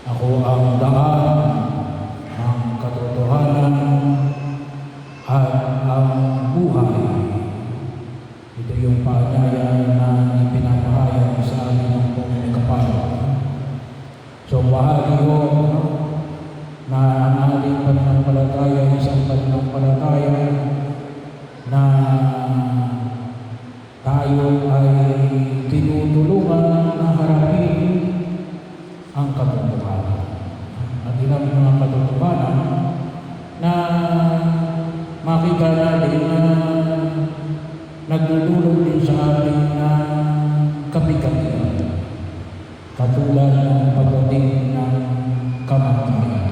Ako ang daan, ang katotohanan, at ang buhay. Ito yung paanyaya na ipinapahayag sa amin ng buong kapal. So, bahagi ko na ang ating pananampalataya, isang pananampalataya na tayo ay tinutulungan na harapin ang katotohanan. At ilang mga katotohanan na makita natin na nagdudulog din sa ating kapikat-ikat. Katulad ng pagdating ng kamatayan.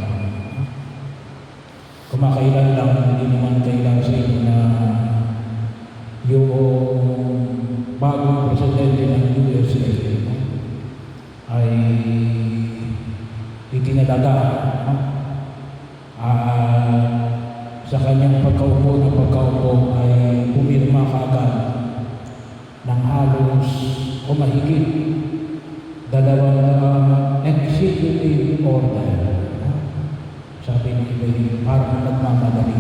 Kumakailan lang, hindi naman kailan sa inyo na yung bagong presidente ng USA ay itinalaga sa kanyang pagkaupo ay pumirma kaagad ng halos o mahigit 2 executive order. Sabi ng iba, parang nagmamadali.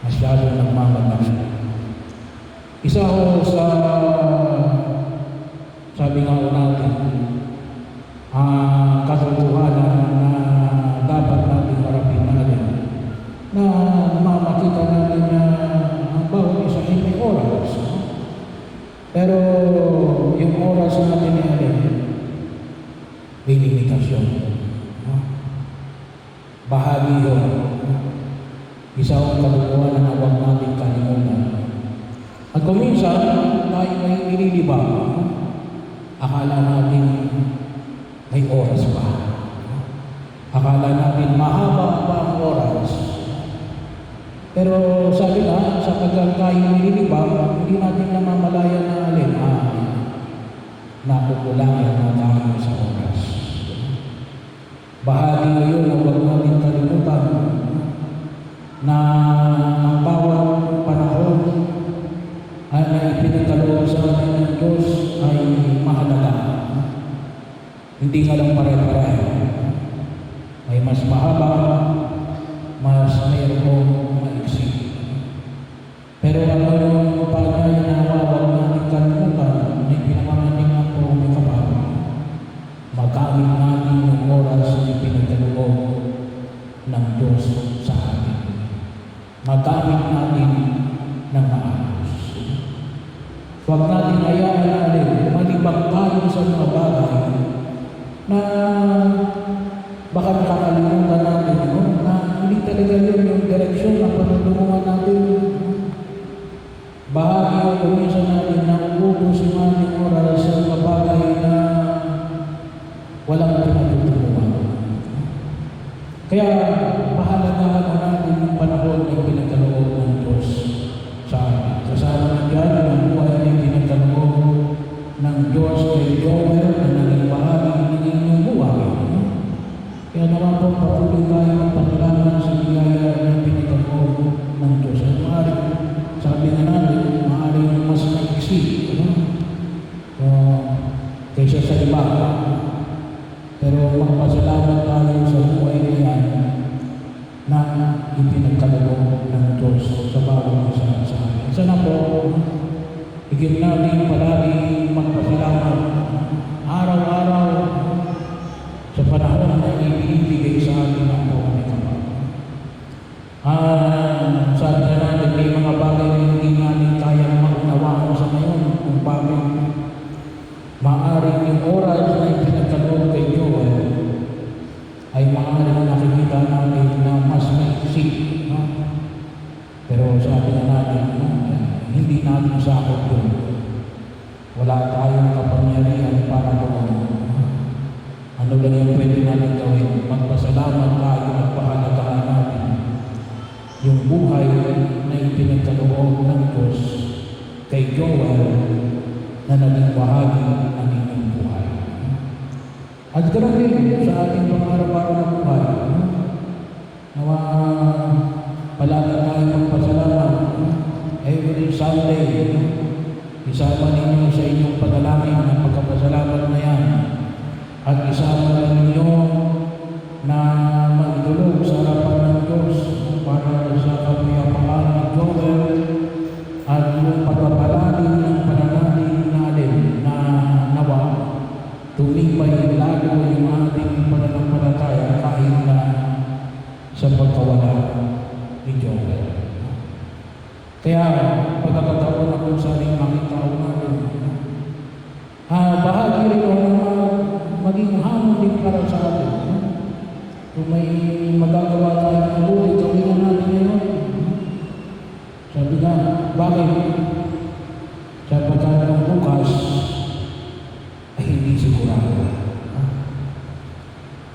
Masyado nagmamadali. Isa ho sa, sabi nga ho natin, katotohanan na dapat natin harapin natin, na makita natin na ang bawat isa ay may oras. Pero yung oras natin ay may limitasyon. Bahagi yun. Isa ang katotohanan na huwag natin kalimutan. At kung minsan, tayo may nililibang, akala natin may oras pa. Akala natin mahaba pa ang oras. Pero sabi nga, sa pagkat tayo nililibang, hindi natin namamalaya na alin. Nakukulangan na tayo sa oras. Bahagi yun na huwag natin kalimutan na ang bawat panahon na ipinagkaloob sa atin ng Diyos ay mahalaga. Hindi nga lang pare-pareho. May mas mahaba, mas mayroong maiksi. Pero ano yung paanyaya na huwag natin kalimutan na pinamamanig ng buong kapal. Magamit natin yung oras na ipinagkaloob ng Diyos sa atin. Magamit natin ng maayos. Huwag natin hayaan natin malibang tayo sa mga bagay na baka nakakalimutan natin na hindi talaga yun yung direksyon na panulungan natin. Bahagi o kuminsan natin na ubos yung ating oras sa mga bagay na walang pinatutulungan. Kaya pahalagahan natin yung panahon na pinagkaloob ng Diyos sa atin. Kasama na dyan ang buhay na pinagkaloob ng Diyos kay Joel na naging bahagi ng inyong buhay. Kaya naman po patuloy tayo ang panalaman sa biyaya ng pinagkaloob ng Diyos. At maaaring, sabi nga natin, maaaring mas maiksi kaysa sa iba. Pero magpasalamat tayo sa buhay na yan na ipinagkaloob ng Diyos sa bawat isa sa amin. Sana po, higit natin palagi magpasalamat araw-araw sa panahon na ibibigay sa atin ang buhay kapal. Sabi na natin, may mga bagay na hindi natin kayang maunawaan sa ngayon kung bakit maaaring yung oras na ipinagkaloob kay Joel ay maaaring nakikita natin na mas maiksi. Pero sabi na natin, hindi natin sakot yun. Wala tayong kapangyarihan para doon. Ano lang yung pwede natin gawin? Magpasalamat tayo at pahalagahan natin yung buhay na ipinagkaloob ng Diyos kay Joel na naging bahagi ng inyong buhay. At ganoon din sa ating pang-araw-araw na buhay. Nawa palagi tayo magpasalamat every Sunday. Isama ninyo sa inyong panalangin ng pagkapasalamat na yan. At isama ninyo Kaya pagkakataon na kung saan makita ko natin, bahagi rin ako na maging hamon din para sa atin. Kung may magagawa tayo ng buhay, gawin na natin ngayon. Sabi nga, bakit? Sa pagkakaroon ng bukas, ay hindi sigurado.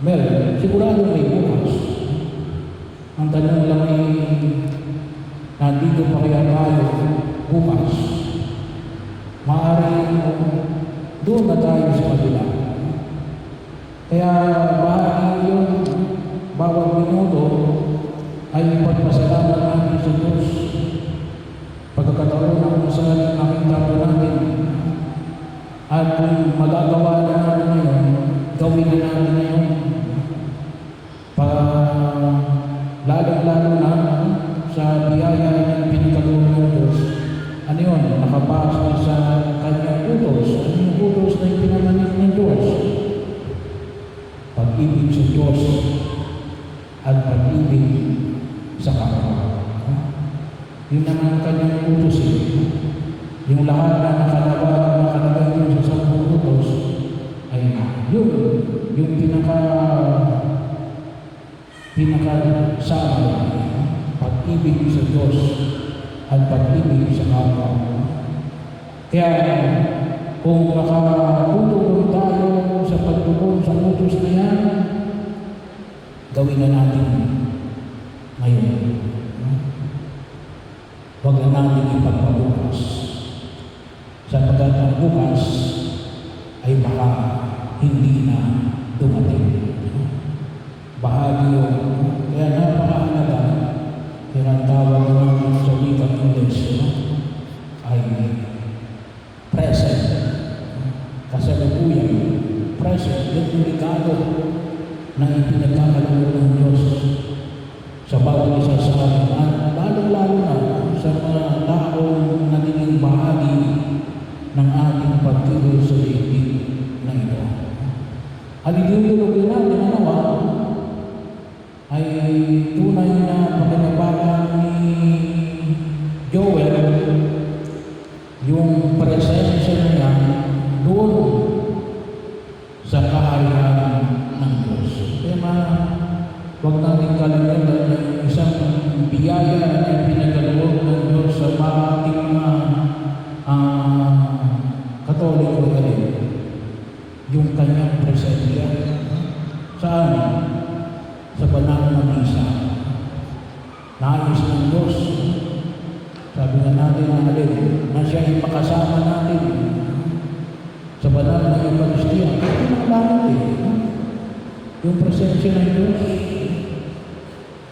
Well, sigurado may bukas. Ang tanong lang ay, nandito pa kaya tayo bukas? Maaaring doon na tayo sa kabila. Kaya bahagi yun, bawat minuto ay pagpasalamat natin sa Diyos. Pagkakataon na kung saan nakita po natin at kung magagawa na natin ngayon, gawin na natin ngayon. Lalong-lalo na sa biyaya ng pinagkaloob ng Diyos. Ano yun? Nakapasok sa kanyang utos. Ano yung utos na ipinamanik ng Diyos? Pag-ibig sa Diyos at pag-ibig sa kapwa. Yun naman ang kanyang utos eh. Yung lahat na nakalagay yun sa 10 utos ay yun. Yung pinaka-sama, pag-ibig sa Diyos at pag-ibig sa kapwa. Kaya kung makatutulong tayo sa pagtugon sa utos na yan, gawin na natin ngayon. Huwag na natin ipagpabukas. Sapagkat ang bukas ay baka hindi na dumating. Bahagi yun. Kaya napakahalaga, kaya ang tawag naman sa wikang Ingles ay present. Kasalukuyan, present, yung delikado na ipinagkakaloob ng Diyos sa bawat isa sa atin. At lalo-lalo na sa mga taong nagiging bahagi ng ating pagkilos sa daigdig na ito. Alilulog natin ang nawa ay tunay na pagkanabagan ni Joel, yung presensya niya doon sa kaharian ng Diyos. Kaya huwag natin kalimutan na isang biyaya na pinagkaloob ng Diyos sa ating mga Katoliko rin. Yung kanyang presensya. Saan? Sa banal na misa. Nais ng Diyos. Sabi na natin na siya ay makasama natin sa banal na Eucharistia. Ito na langit eh. Yung presensya ng Diyos.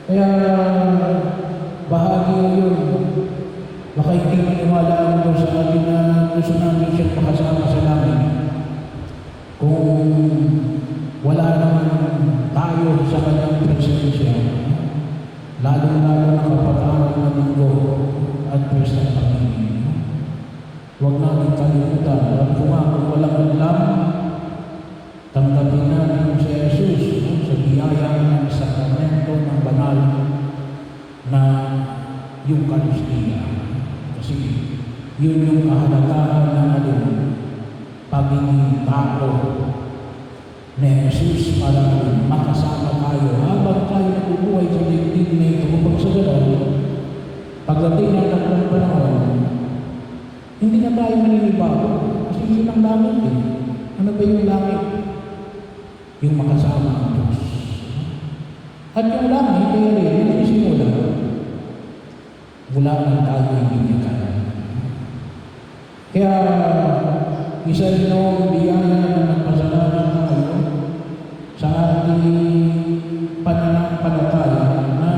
Kaya bahagi yun. Baka hindi maniwala ang Diyos sa atin na gusto namin siyang makasama sa langit. Kung wala naman tayo sa kanyang presensya, lalo-lalo na kapag araw na linggo at pwesta ng Panginoon. Huwag natin kalimutan at kung walang alam, tanggapin natin si Jesus sa biyaya ng sakramento ng banal na Eucharistia. Kasi yun yung kahalagahan ng pagiging tao na Jesus para makasama tayo habang tayo nabubuhay sa daigdig na ito. Kung sa gano'n, pagdating ng taklang panahon, hindi na tayo maninibago. Kasi yun ang langit eh. Ano ba yung langit? Yung makasama ang Diyos. At yung langit, kaya rin, nagsisimula, wala na tayo ibigyan. Kaya, isa rin ang biyaya na nagpasalamat tayo sa ating pananampalataya na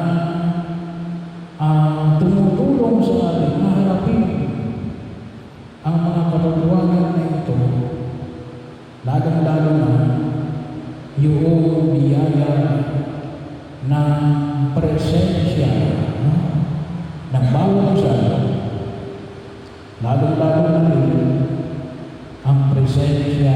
tumutulong sa atin na harapin ang mga katotohanan na ito, lalong-lalo na yung biyaya ng presensya ng bawat isa, lalong-lalo na rin ang presensya